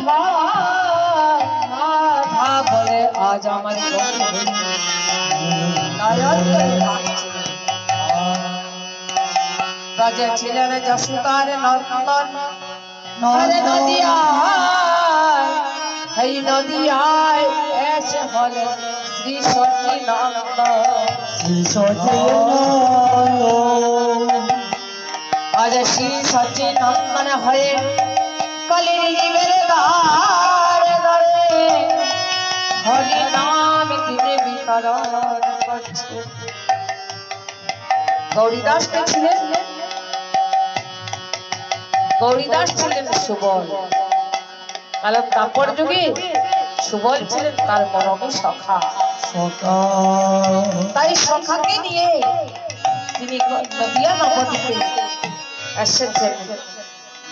রাধা বলে আজ আমার রাজা ছিলেন যশোদার নন্দন নদিয়ায় এসে বলে শ্রী সচিনন্দন শ্রী সচিনন্দন আজ শ্রী সচিনন্দন হয়ে কলির জীবের দ্বারে দ্বারে হরি নাম তিনি বিতরণ করছে। গৌরীদাস কে ছিলেন? গৌরীদাস ছিলেন সুবল, কারণ তারপর যুগে সুবল ছিলেন তার মরমী সখা। তাই সখাকে নিয়ে তিনি নদিয়া নবদ্বীপে এসেছেন।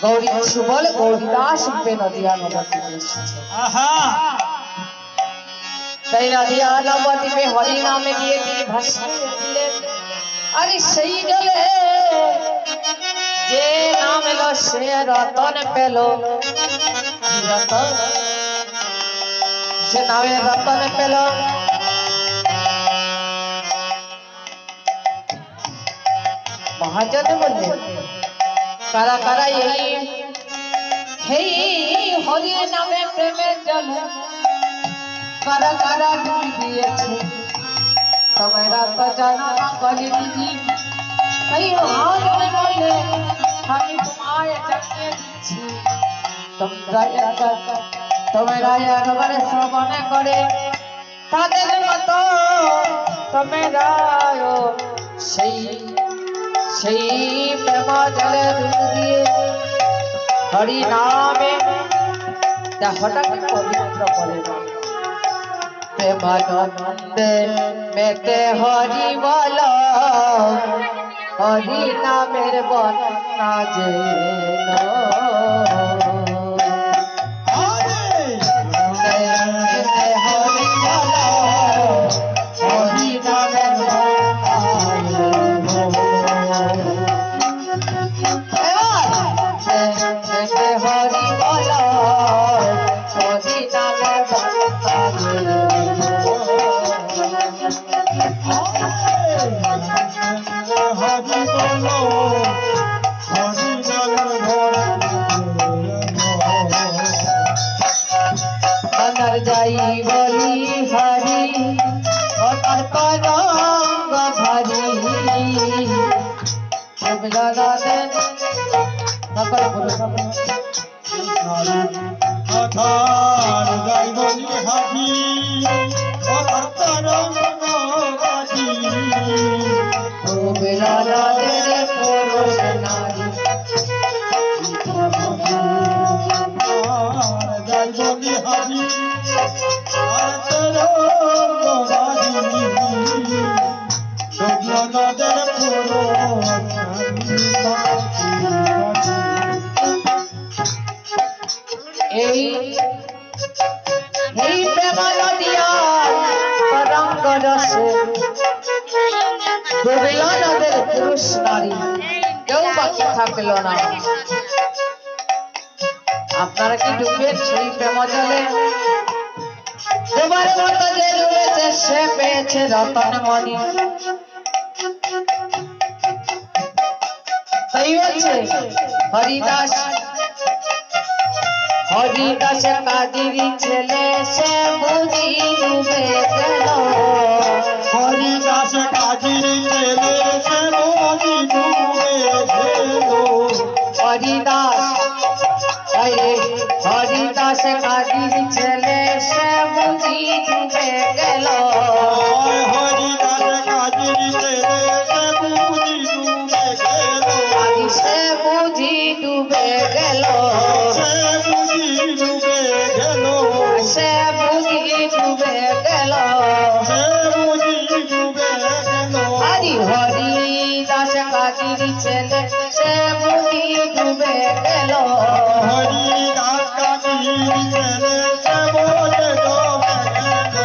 গৌরী সুবল গৌরীদাস রূপে নদিয়া নবদ্বীপে এসেছেন। তাই নদিয়া নবদ্বীপে হরি নামে দিয়ে তিনি ভাসিয়ে দিলেন। আরে সেই জলে যে নাম এলো সে রতন পেল। সে নামে রতন পেল। মহাজন বললেন কারা কারা এই হরির নামে প্রেমের জলে কারা কারা ডুব দিয়েছে তোমরা তো জানো না। কলি দিদি এই মহাজন বললে আমি তোমায় জানিয়ে দিচ্ছি, তোমরা একবারে শ্রবণ করে তাদের মতো তোমরা সেই প্রেম জলে ডুব দিয়ে হরি নামে দেহটাকে পবিত্র করে প্রেমানন্দে মেতে হরি বল। হরি নামের বন্যা যে যাই বলি হরি অতর রঙ্গ ভারি সকল পুরুষ যাই বলি হরি অতর রঙ্গ ভারি পুরুষ নারী যাই বলি হরি এই প্রেম নদিয়া তরঙ্গ রসে ডুবিল নদের পুরুষ নারী, কেউ বাকি থাকলো না। আপনারা কি ডুববেন সেই প্রেম জলে? তোমার মতো যে ডুবেছে সে পেয়েছে রতন মণি। তাই বলছে হরিদাস কাজীর ছেলে সে বুঝি ডুবে গেল। হরিদাস কাজীর ছেলে সে বুঝি ডুবে গেল। হরিদাস কাজীর ছেলে সে বুঝি ডুবে গেল। হরিদাস কাজীর ছেলে সে বুঝি ডুবে গেল। সে বুঝি ডুবে গেল। সে বুঝি ডুবে গেল। সে বুঝি ডুবে গেল। সে বুঝি ডুবে গেল। হরিদাস কাজীর ছেলে সে বুঝি ডুবে গেল। হরিদাস কাজীর ছেলে সে বুঝি ডুবে গেল।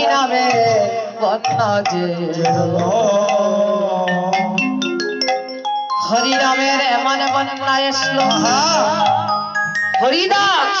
হরি নামে বন্যা যে হরি নামের এমন বন্যা এসলো হরিদাস